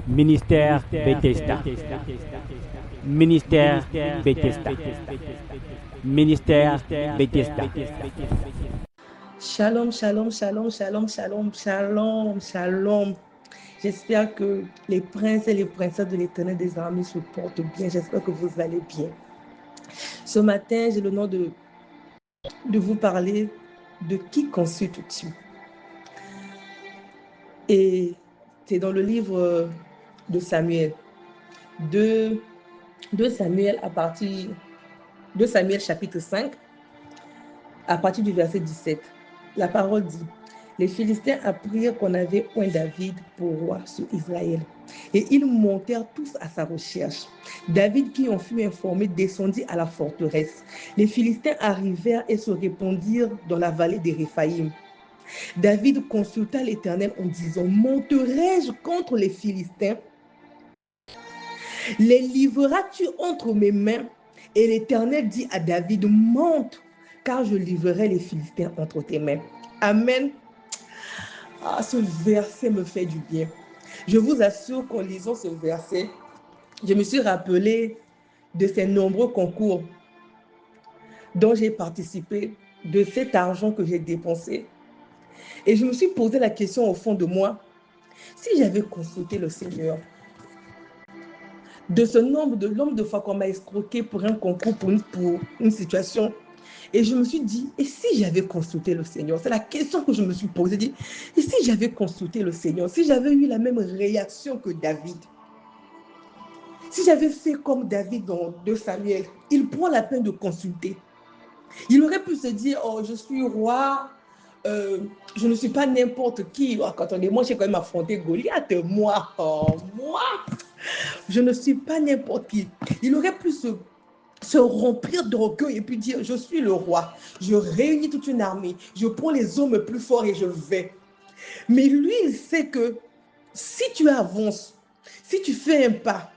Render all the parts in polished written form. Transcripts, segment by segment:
Ministère Bethesda. Ministère Bethesda. Ministère Bethesda. Shalom, shalom, shalom, shalom, shalom, shalom, shalom. J'espère que les princes et les princesses de l'Éternel des armées se portent bien. J'espère que vous allez bien. Ce matin, j'ai l'honneur de vous parler de qui consultes-tu. Et c'est dans le livre de Samuel. De Samuel chapitre 5, à partir du verset 17. La parole dit: les Philistins apprirent qu'on avait oint David pour roi sur Israël. Et ils montèrent tous à sa recherche. David, qui en fut informé, descendit à la forteresse. Les Philistins arrivèrent et se répandirent dans la vallée des Réphaïm. David consulta l'Éternel en disant: monterai-je contre les Philistins? Les livreras-tu entre mes mains? Et l'Éternel dit à David: monte, car je livrerai les Philistins entre tes mains. Amen. Ah, ce verset me fait du bien. Je vous assure qu'en lisant ce verset, je me suis rappelé de ces nombreux concours dont j'ai participé, de cet argent que j'ai dépensé. Et je me suis posé la question au fond de moi: si j'avais consulté le Seigneur, de ce nombre de fois qu'on m'a escroqué pour un concours, pour une situation, et je me suis dit: et si j'avais consulté le Seigneur? C'est la question que je me suis posée. Dit, et si j'avais consulté le Seigneur? Si j'avais eu la même réaction que David? Si j'avais fait comme David dans 2 Samuel, il prend la peine de consulter. Il aurait pu se dire: oh, je suis roi, je ne suis pas n'importe qui. Oh, attendez, moi j'ai quand même affronté Goliath. Moi, je ne suis pas n'importe qui. Il aurait pu se remplir d'orgueil et puis dire: je suis le roi, je réunis toute une armée, je prends les hommes plus forts et je vais. Mais lui, il sait que si tu avances, si tu fais un pas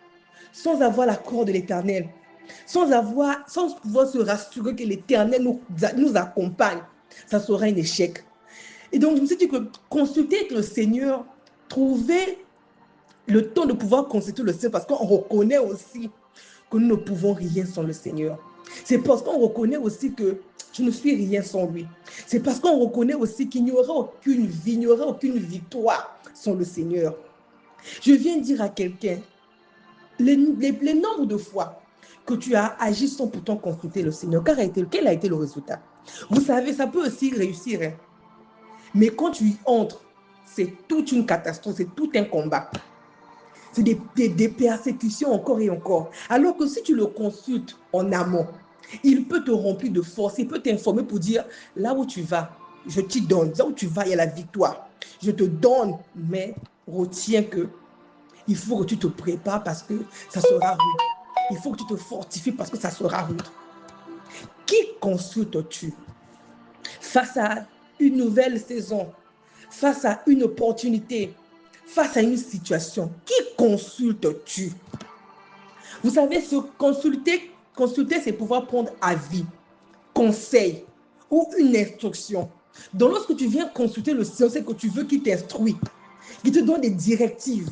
sans avoir l'accord de l'Éternel, sans pouvoir se rassurer que l'Éternel nous accompagne, ça sera un échec. Et donc, je me suis dit que consulter avec le Seigneur, trouver le temps de pouvoir consulter le Seigneur, parce qu'on reconnaît aussi que nous ne pouvons rien sans le Seigneur. C'est parce qu'on reconnaît aussi que je ne suis rien sans lui. C'est parce qu'on reconnaît aussi qu'il n'y aura aucune vie, il n'y aura aucune victoire sans le Seigneur. Je viens dire à quelqu'un, les nombres de fois que tu as agi sans pourtant consulter le Seigneur, quel a été le résultat? Vous savez, ça peut aussi réussir, hein? Mais quand tu y entres, c'est toute une catastrophe, c'est tout un combat. C'est des persécutions encore et encore. Alors que si tu le consultes en amont, il peut te remplir de force, il peut t'informer pour dire: là où tu vas, je t'y donne. Là où tu vas, il y a la victoire. Je te donne, mais retiens que il faut que tu te prépares parce que ça sera rude. Il faut que tu te fortifies parce que ça sera rude. Qui consultes-tu face à une nouvelle saison, face à une opportunité, face à une situation? Qui consultes-tu? Vous savez, consulter, c'est pouvoir prendre avis, conseil ou une instruction. Donc, lorsque tu viens consulter le Seigneur, c'est que tu veux qu'il t'instruise, qu'il te donne des directives,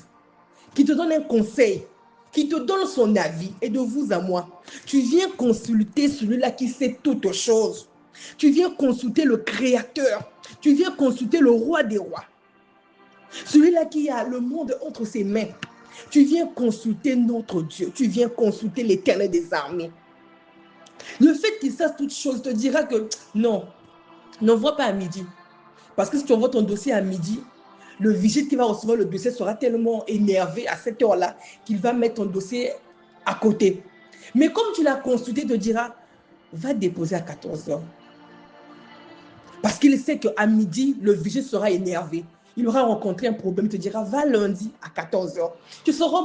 qu'il te donne un conseil, qu'il te donne son avis. Et de vous à moi, tu viens consulter celui-là qui sait toutes choses. Tu viens consulter le Créateur. Tu viens consulter le Roi des rois. Celui-là qui a le monde entre ses mains. Tu viens consulter notre Dieu. Tu viens consulter l'Éternel des armées. Le fait qu'il sache toutes choses te dira que non, n'envoie pas à midi. Parce que si tu envoies ton dossier à midi, le vigile qui va recevoir le dossier sera tellement énervé à cette heure-là qu'il va mettre ton dossier à côté. Mais comme tu l'as consulté, il te dira: va déposer à 14h. Parce qu'il sait qu'à midi, le vigile sera énervé. Il aura rencontré un problème, il te dira: va lundi à 14h. Tu seras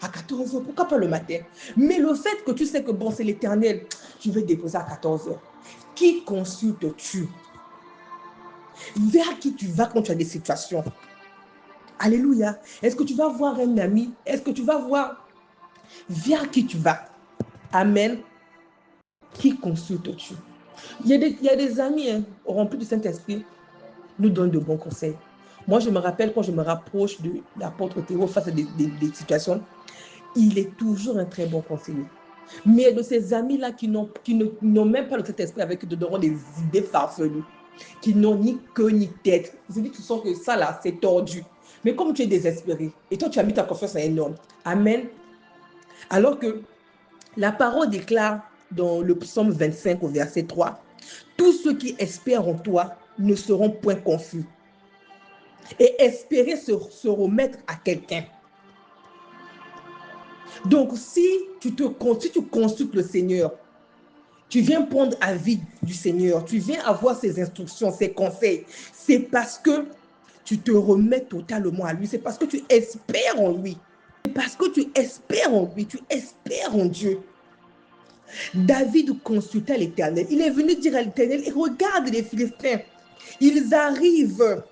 à 14h, pourquoi pas le matin? Mais le fait que tu sais que bon, c'est l'Éternel, tu veux déposer à 14h. Qui consultes-tu? Vers qui tu vas quand tu as des situations? Alléluia. Est-ce que tu vas voir un ami? Est-ce que tu vas voir vers qui tu vas? Amen. Qui consultes-tu? Il y a des amis remplis du Saint-Esprit, nous donnent de bons conseils. Moi, je me rappelle quand je me rapproche de l'apôtre Théo face à des situations, il est toujours un très bon conseiller. Mais de ces amis-là qui n'ont même pas le Saint-Esprit avec eux, te donneront des idées farfelues, qui n'ont ni queue ni tête. Ils disent, tu sens que ça là, c'est tordu. Mais comme tu es désespéré, et toi tu as mis ta confiance à un homme, amen. Alors que la parole déclare dans le psaume 25 au verset 3, tous ceux qui espèrent en toi ne seront point confus. Et espérer se remettre à quelqu'un. Donc, si tu consultes le Seigneur, tu viens prendre avis du Seigneur, tu viens avoir ses instructions, ses conseils, c'est parce que tu te remets totalement à lui, c'est parce que tu espères en lui, c'est parce que tu espères en lui, tu espères en Dieu. David consulta l'Éternel, il est venu dire à l'Éternel, regarde les Philistins, ils arrivent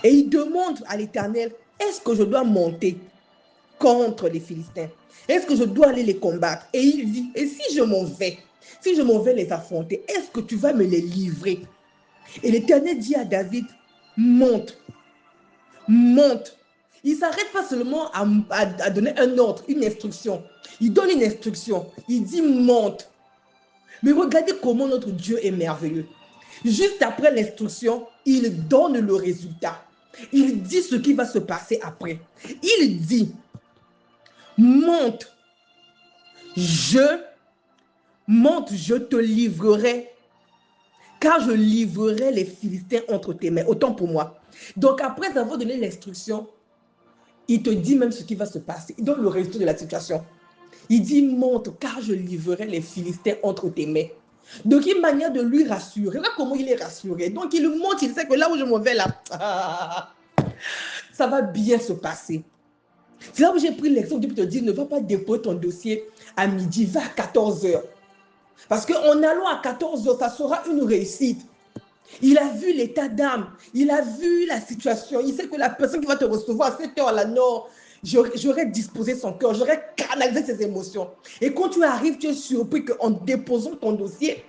et ils demandent à l'Éternel, est-ce que je dois monter contre les Philistins? Est-ce que je dois aller les combattre? Et il dit, et si je m'en vais les affronter, est-ce que tu vas me les livrer? Et l'Éternel dit à David, monte, monte. Il ne s'arrête pas seulement à donner un ordre, une instruction. Il donne une instruction, il dit monte. Mais regardez comment notre Dieu est merveilleux. Juste après l'instruction, il donne le résultat. Il dit ce qui va se passer après. Il dit, monte, je te livrerai, car je livrerai les Philistins entre tes mains. Autant pour moi. Donc après avoir donné l'instruction, il te dit même ce qui va se passer. Il donne le résultat de la situation. Il dit, monte, car je livrerai les Philistins entre tes mains. Donc, une manière de lui rassurer. Là, comment il est rassuré. Donc, il monte, il sait que là où je m'en vais, là, ça va bien se passer. C'est là où j'ai pris l'exemple de te dire, ne va pas déposer ton dossier à midi, va à 14 h. Parce qu'en allant à 14 h, ça sera une réussite. Il a vu l'état d'âme, il a vu la situation, il sait que la personne qui va te recevoir à cette heure-là, non, j'aurais disposé son cœur, j'aurais canalisé ses émotions. Et quand tu arrives, tu es surpris qu'en déposant ton dossier,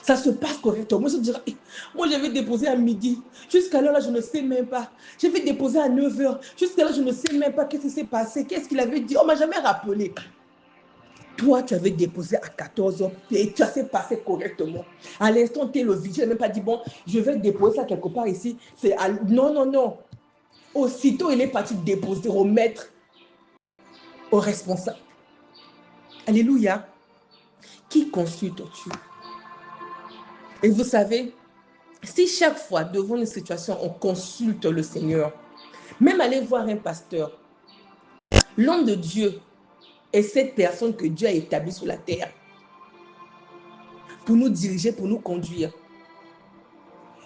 ça se passe correctement. Moi, je dirais, moi, je vais déposer à midi. Jusqu'à l'heure, là, je ne sais même pas. Je vais déposer à 9 h. Jusqu'à là, je ne sais même pas qu'est-ce qui s'est passé, qu'est-ce qu'il avait dit. On ne m'a jamais rappelé. Toi, tu avais déposé à 14 h et ça s'est passé correctement. À l'instant, tu es le vigile, même pas dit, bon, je vais déposer ça quelque part ici. Non, non, non. Aussitôt, il est parti déposer, remettre au responsable. Alléluia. Qui consulte-tu? Et vous savez, si chaque fois, devant une situation, on consulte le Seigneur, même aller voir un pasteur, l'homme de Dieu est cette personne que Dieu a établie sur la terre pour nous diriger, pour nous conduire.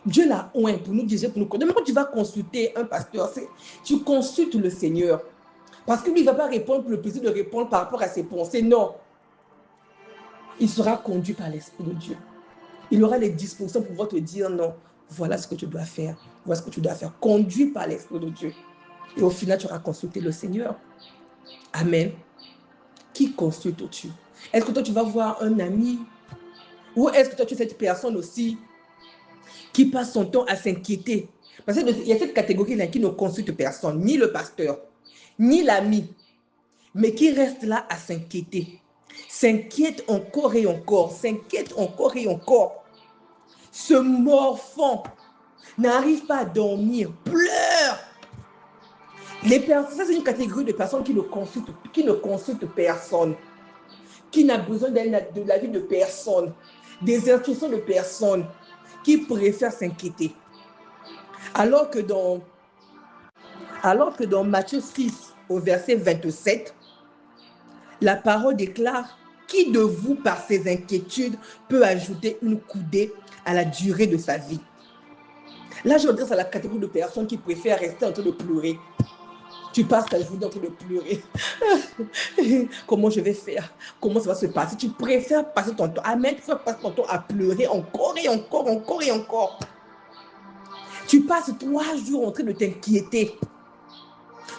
Dieu l'a oint pour nous diriger, pour nous conduire. Même quand tu vas consulter un pasteur, tu consultes le Seigneur. Parce que lui, il ne va pas répondre pour le plaisir de répondre par rapport à ses pensées. Non. Il sera conduit par l'Esprit de Dieu. Il aura les dispositions pour pouvoir te dire non, voilà ce que tu dois faire. Voilà ce que tu dois faire. Conduit par l'Esprit de Dieu. Et au final, tu auras consulté le Seigneur. Amen. Qui consulte-tu? Est-ce que toi, tu vas voir un ami? Ou est-ce que toi, tu es cette personne aussi qui passe son temps à s'inquiéter? Parce qu'il y a cette catégorie-là qui ne consulte personne, ni le pasteur, ni l'ami, mais qui reste là à s'inquiéter. S'inquiète encore et encore, s'inquiète encore et encore. Se morfond, n'arrive pas à dormir, pleure. Ça, c'est une catégorie de personnes qui ne consultent personne, qui n'a besoin de l'avis de personne, des instructions de personne, qui préfèrent s'inquiéter. Alors que dans Matthieu 6, au verset 27, la parole déclare, qui de vous, par ses inquiétudes, peut ajouter une coudée à la durée de sa vie? Là, je m'adresse à la catégorie de personnes qui préfèrent rester en train de pleurer. Tu passes ta journée en train de pleurer. Comment je vais faire? Comment ça va se passer? Tu préfères passer ton temps. Amen. Tu préfères passer ton temps à pleurer encore et encore, encore et encore. Tu passes 3 jours en train de t'inquiéter.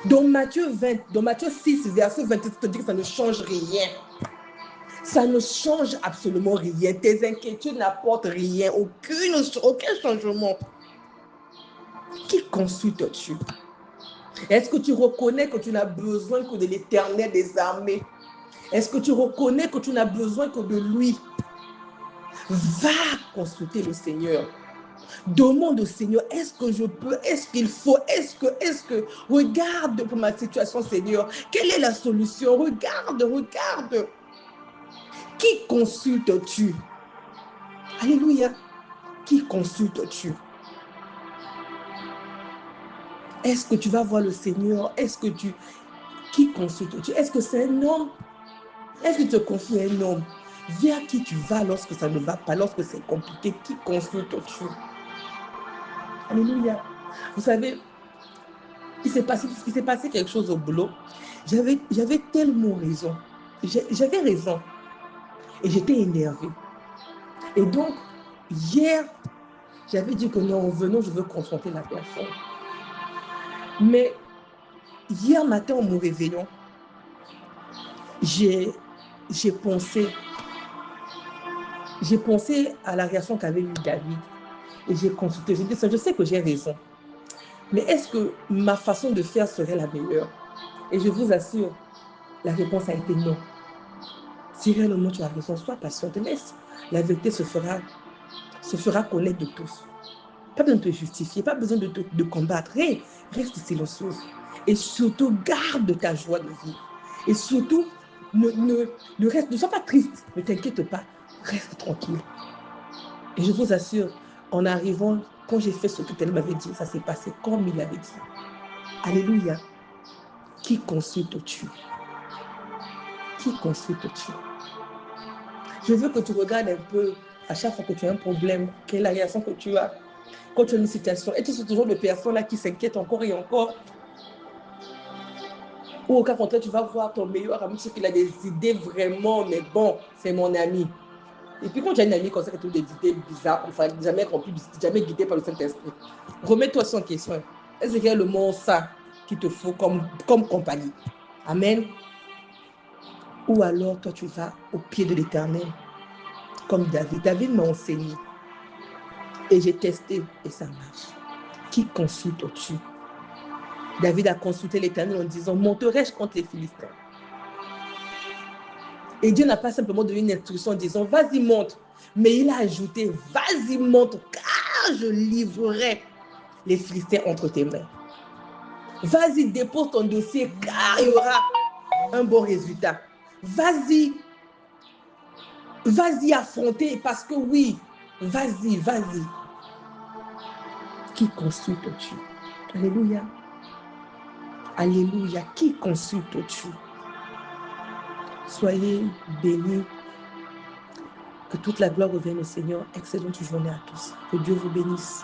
Dans Matthieu 6, verset 27, te dit que ça ne change rien. Ça ne change absolument rien. Tes inquiétudes n'apportent rien, aucun changement. Qui consulte-tu? Est-ce que tu reconnais que tu n'as besoin que de l'Éternel des armées? Est-ce que tu reconnais que tu n'as besoin que de lui? Va consulter le Seigneur. Demande au Seigneur, est-ce que je peux, est-ce qu'il faut, est-ce que, regarde pour ma situation, Seigneur, quelle est la solution? Regarde. Qui consultes-tu? Alléluia. Qui consultes-tu? Est-ce que tu vas voir le Seigneur? Qui consultes-tu? Est-ce que c'est un homme? Est-ce que tu te confies à un homme? Vers qui tu vas lorsque ça ne va pas, lorsque c'est compliqué? Qui consultes-tu? Alléluia. Vous savez, il s'est passé quelque chose au boulot. J'avais tellement raison. J'avais raison. Et j'étais énervée. Et donc, hier, j'avais dit que non, venons, je veux confronter la personne. Mais hier matin, en me réveillant, j'ai pensé à la réaction qu'avait eu David. Et j'ai consulté, j'ai dit, je sais que j'ai raison. Mais est-ce que ma façon de faire serait la meilleure? Et je vous assure, la réponse a été non. Si réellement tu as raison, sois patiente, laisse. La vérité se fera connaître de tous. Pas besoin de te justifier, pas besoin de combattre. Hey, reste silencieuse. Et surtout, garde ta joie de vivre. Et surtout, ne sois pas triste, ne t'inquiète pas, reste tranquille. Et je vous assure, en arrivant, quand j'ai fait ce que elle m'avait dit, ça s'est passé comme il avait dit. Alléluia. Qui consulte-tu? Qui consulte-tu? Je veux que tu regardes un peu, à chaque fois que tu as un problème, quelle est la réaction que tu as quand tu as une situation. Et tu es toujours de personnes là qui s'inquiètent encore et encore. Ou au cas contraire, tu vas voir ton meilleur ami, tu sais qu'il a des idées vraiment, mais bon, c'est mon ami. Et puis quand tu as une amie comme ça qui a des idées bizarres, enfin, jamais guidé par le Saint-Esprit, remets-toi ça en question. Est-ce qu'il y a réellement ça qu'il te faut comme compagnie? Amen. Ou alors, toi, tu vas au pied de l'Éternel, comme David. David m'a enseigné. Et j'ai testé et ça marche. Qui consulte-tu? David a consulté l'Éternel en disant, monterai-je contre les Philistins? Et Dieu n'a pas simplement donné une instruction en disant, vas-y, monte. Mais il a ajouté, vas-y, monte, car je livrerai les Philistins entre tes mains. Vas-y, dépose ton dossier, car il y aura un bon résultat. Vas-y affronter, parce que oui, vas-y. Qui consulte-tu? Alléluia. Alléluia. Qui consulte-tu? Soyez bénis. Que toute la gloire revienne au Seigneur. Excellente journée à tous. Que Dieu vous bénisse.